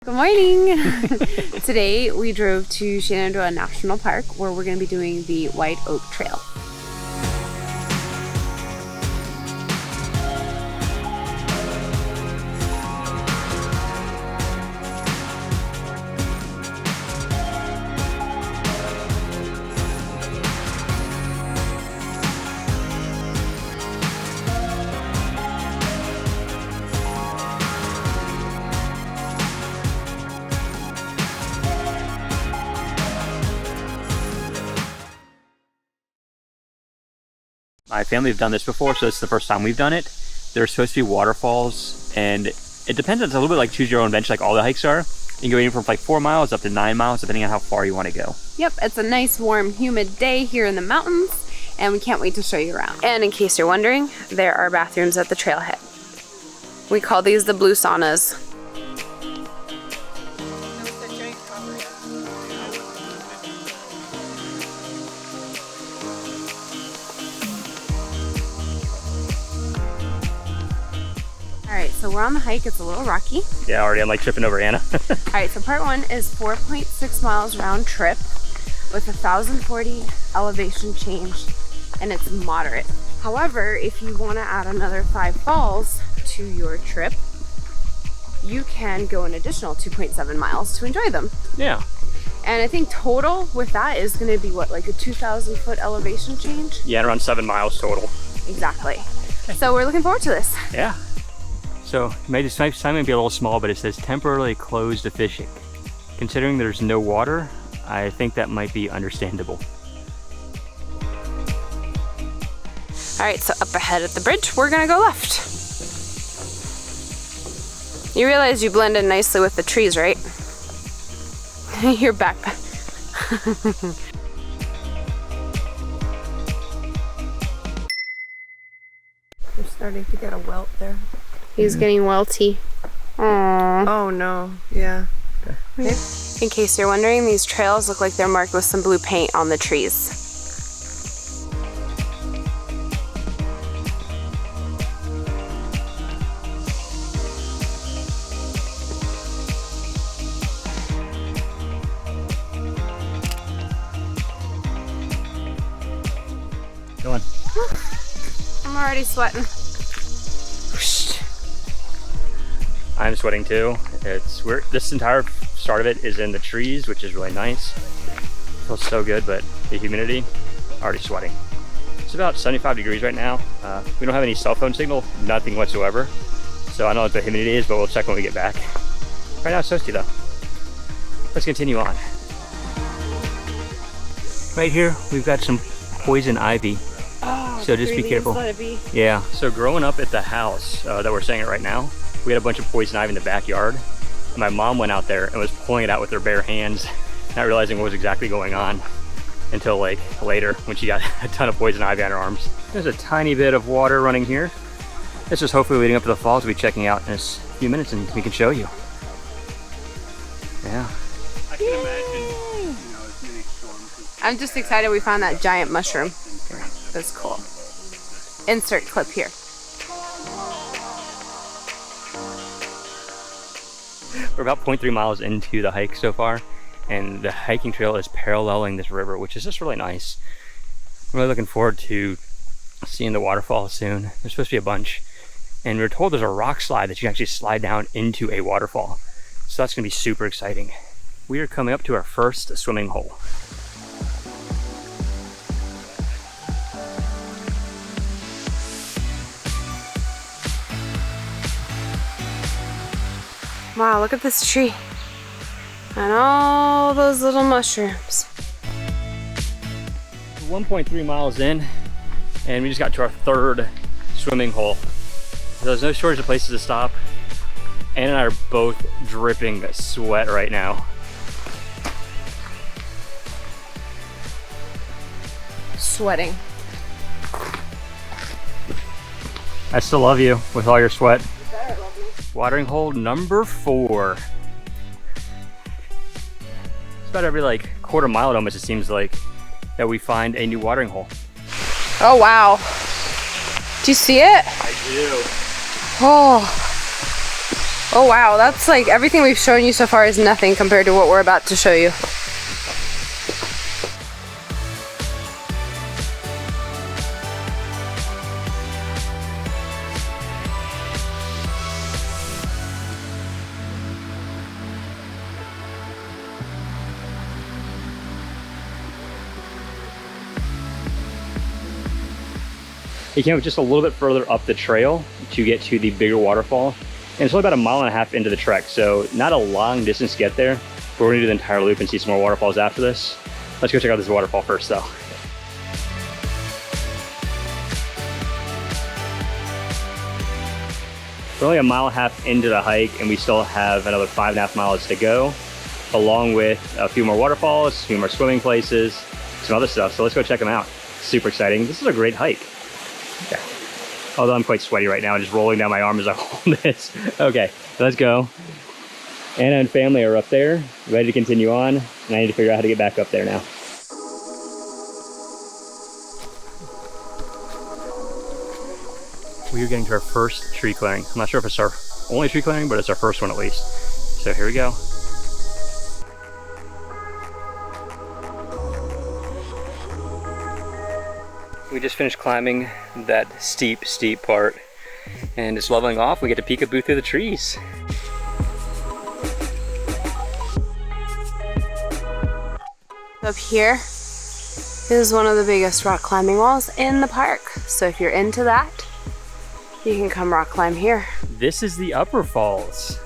Good morning! Today we drove to Shenandoah National Park where we're going to be doing the Whiteoak Trail. My family have done this before, so this is the first time we've done it. There's supposed to be waterfalls, and it depends. It's a little bit like choose your own adventure, like all the hikes are. You can go anywhere from like 4 miles up to 9 miles, depending on how far you want to go. Yep, it's a nice, warm, humid day here in the mountains, and we can't wait to show you around. And in case you're wondering, there are bathrooms at the trailhead. We call these the blue saunas. Alright, so we're on the hike. It's a little rocky. Yeah, already I'm like tripping over Anna. Alright, so part one is 4.6 miles round trip with 1,040 elevation change, and it's moderate. However, if you want to add another 5 falls to your trip, you can go an additional 2.7 miles to enjoy them. Yeah. And I think total with that is going to be what, like a 2,000 foot elevation change? Yeah, around 7 miles total. Exactly. So we're looking forward to this. Yeah. So this sign may be a little small, but it says temporarily closed to fishing. Considering there's no water, I think that might be understandable. All right, so up ahead at the bridge, we're gonna go left. You realize you blend in nicely with the trees, right? Your backpack. You're starting to get a welt there. He's getting welty. Aww. Oh no, yeah. Okay. In case you're wondering, these trails look like they're marked with some blue paint on the trees. Go on. I'm already sweating. I'm sweating too. This entire start of it is in the trees, which is really nice. Feels so good, but the humidity, already sweating. It's about 75 degrees right now. We don't have any cell phone signal, nothing whatsoever. So I don't know what the humidity is, but we'll check when we get back. Right now it's toasty though. Let's continue on. Right here, we've got some poison ivy. Oh, so just be careful. Yeah, so growing up at the house that we're staying at right now, we had a bunch of poison ivy in the backyard. My mom went out there and was pulling it out with her bare hands, not realizing what was exactly going on until like later when she got a ton of poison ivy on her arms. There's a tiny bit of water running here. This is hopefully leading up to the falls we'll be checking out in a few minutes and we can show you. Yeah. I can imagine, as many storms. I'm just excited we found that giant mushroom. That's cool. Insert clip here. We're about 0.3 miles into the hike so far, and the hiking trail is paralleling this river, which is just really nice. I'm really looking forward to seeing the waterfall soon. There's supposed to be a bunch, and we were told there's a rock slide that you can actually slide down into a waterfall. So that's gonna be super exciting. We are coming up to our first swimming hole. Wow, look at this tree. And all those little mushrooms. 1.3 miles in, and we just got to our third swimming hole. There's no shortage of places to stop. Anna and I are both dripping sweat right now. Sweating. I still love you with all your sweat. Watering hole number 4. It's about every like quarter mile almost, it seems like, that we find a new watering hole. Oh wow. Do you see it? I do. Oh. Oh wow, that's like everything we've shown you so far is nothing compared to what we're about to show you. You came up just a little bit further up the trail to get to the bigger waterfall. And it's only about 1.5 miles into the trek, so not a long distance to get there. But we're gonna do the entire loop and see some more waterfalls after this. Let's go check out this waterfall first though. We're only 1.5 miles into the hike and we still have another 5.5 miles to go, along with a few more waterfalls, a few more swimming places, some other stuff. So let's go check them out. Super exciting. This is a great hike. Okay. Although I'm quite sweaty right now, just rolling down my arm as I hold this. Okay, let's go. Anna and family are up there, ready to continue on, and I need to figure out how to get back up there now. We are getting to our first tree clearing. I'm not sure if it's our only tree clearing, but it's our first one at least. So here we go. We just finished climbing that steep part, and it's leveling off. We get to peekaboo through the trees. Up here is one of the biggest rock climbing walls in the park. So if you're into that, you can come rock climb here. This is the upper falls.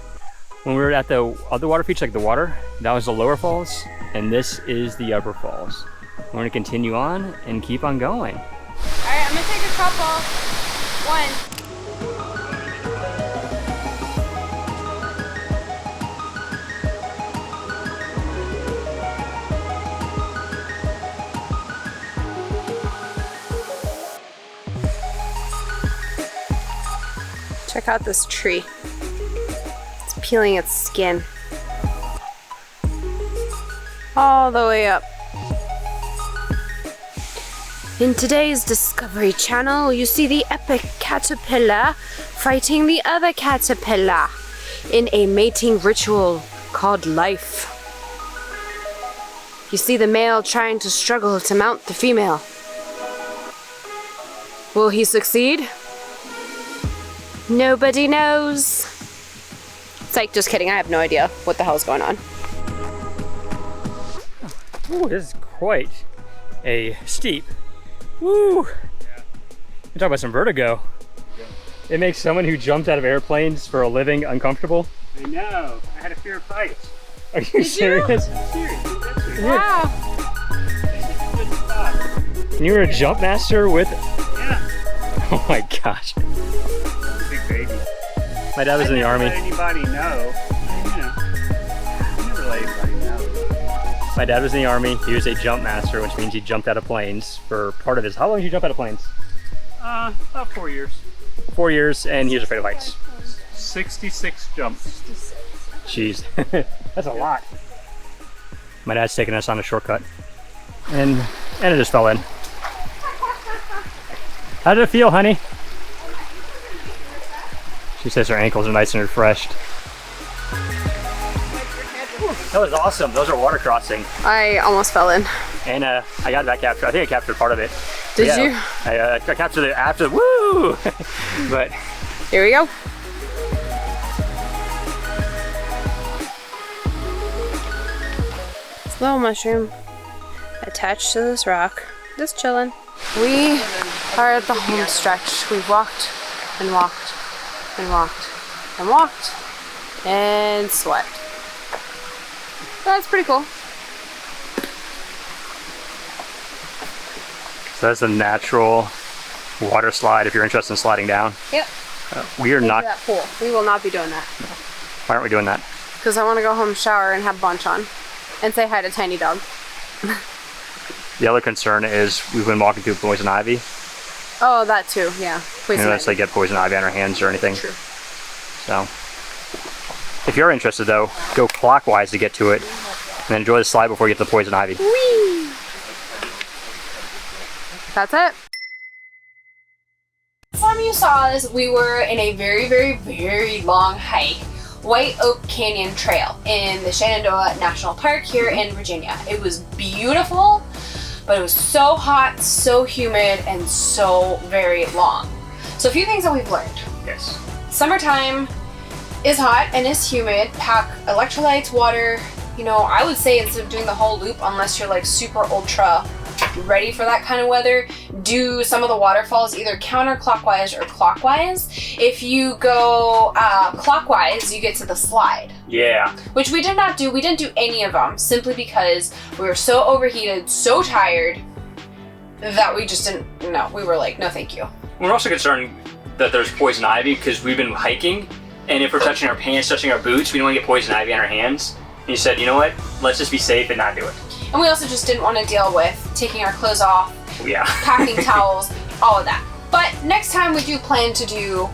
When we were at the other water feature, like the water, that was the lower falls, and this is the upper falls. We're gonna continue on and keep on going. All right, I'm gonna take a couple. One. Check out this tree. It's peeling its skin all the way up. In today's Discovery Channel, you see the epic caterpillar fighting the other caterpillar in a mating ritual called life. You see the male trying to struggle to mount the female. Will he succeed? Nobody knows. Psych, just kidding. I have no idea what the hell's going on. Ooh, this is quite a steep. Woo! You talk about some vertigo. It makes someone who jumped out of airplanes for a living uncomfortable. I know. I had a fear of heights. Are you serious? I'm serious. Wow. And you were a jump master with... Yeah. Oh my gosh. Big baby. My dad was in the army. Let anybody know. You know. I never let anybody know. My dad was in the army. He was a jump master, which means he jumped out of planes for part of his... How long did you jump out of planes? About 4 years. 4 years, and he was afraid of heights. 66 jumps. Jeez, that's a lot. My dad's taking us on a shortcut, and it just fell in. How did it feel, honey? She says her ankles are nice and refreshed. That was awesome. Those are water crossing. I almost fell in. And I got that captured. I think I captured part of it. Did yeah, you? I captured it after. Woo! But here we go. This little mushroom attached to this rock, just chilling. We are at the home stretch. We've walked and walked and walked and walked and sweat. That's pretty cool. so that's a natural water slide if you're interested in sliding down. Yep. We are not. That pool. We will not be doing that. Why aren't we doing that? Because I want to go home, shower, and have bunch on, and say hi to Tiny Dog. The other concern is we've been walking through poison ivy. Oh, that too. Yeah. Poison Unless ivy. they get poison ivy on our hands or anything. True. So, if you're interested though, go clockwise to get to it, and then enjoy the slide before you get to the poison ivy. Whee! That's it. Last time you saw us, we were in a very, very, very long hike. Whiteoak Canyon Trail in the Shenandoah National Park here in Virginia. It was beautiful, but it was so hot, so humid, and so very long. So a few things that we've learned. Yes. Summertime is hot and is humid. Pack electrolytes, water. You know, I would say instead of doing the whole loop, unless you're like super ultra ready for that kind of weather, do some of the waterfalls either counterclockwise or clockwise. If you go clockwise, you get to the slide. Yeah. Which we did not do. We didn't do any of them simply because we were so overheated, so tired that we just didn't, no, we were like, no thank you. We're also concerned that there's poison ivy because we've been hiking, and if we're touching our pants, touching our boots, we don't want to get poison ivy on our hands. And you said, you know what, let's just be safe and not do it. And we also just didn't want to deal with taking our clothes off, Yeah. packing towels, all of that. But next time we do plan to do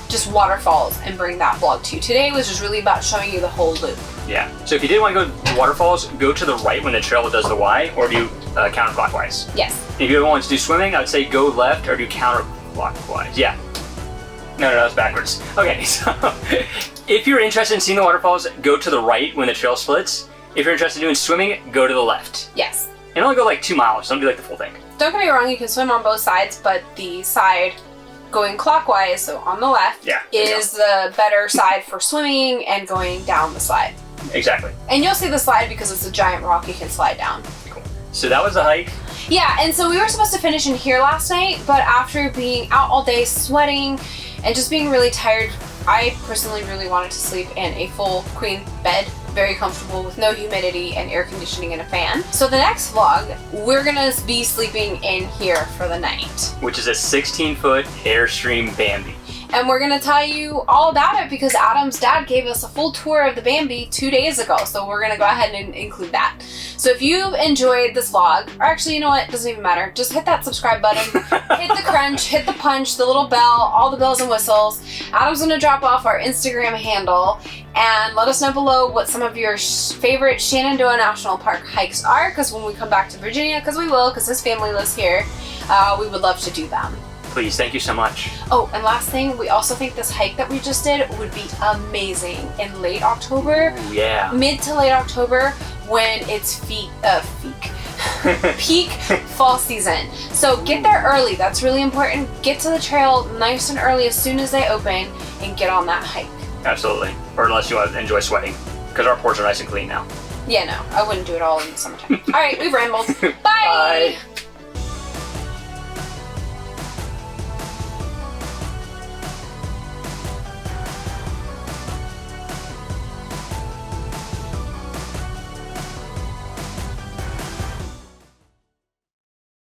just waterfalls and bring that vlog to you. Today was just really about showing you the whole loop. Yeah. So if you did want to go to waterfalls, go to the right when the trail does the Y, or do counterclockwise. Yes. If you want to do swimming, I would say go left or do counterclockwise. Yeah. No, that's backwards. Okay, so if you're interested in seeing the waterfalls, go to the right when the trail splits. If you're interested in doing swimming, go to the left. Yes. And only go like 2 miles, don't do like the full thing. Don't get me wrong, you can swim on both sides, but the side going clockwise, so on the left, is the better side for swimming and going down the slide. Exactly. And you'll see the slide because it's a giant rock you can slide down. Cool. So that was the hike. Yeah, and so we were supposed to finish in here last night, but after being out all day, sweating, and just being really tired, I personally really wanted to sleep in a full queen bed, very comfortable with no humidity and air conditioning and a fan. So the next vlog, we're gonna be sleeping in here for the night. Which is a 16-foot Airstream Bambi. And we're gonna tell you all about it because Adam's dad gave us a full tour of the Bambi 2 days ago. So we're gonna go ahead and include that. So if you've enjoyed this vlog, or actually, you know what, it doesn't even matter. Just hit that subscribe button, hit the crunch, hit the punch, the little bell, all the bells and whistles. Adam's gonna drop off our Instagram handle and let us know below what some of your favorite Shenandoah National Park hikes are, because when we come back to Virginia, because we will, because his family lives here, we would love to do them. Please, thank you so much. Oh, and last thing, we also think this hike that we just did would be amazing in late October. Ooh, yeah. Mid to late October when it's peak fall season. So get there early, that's really important. Get to the trail nice and early as soon as they open and get on that hike. Absolutely. Or unless you want to enjoy sweating, because our pores are nice and clean now. Yeah, no, I wouldn't do it all in the summertime. All right, we've rambled. Bye! Bye.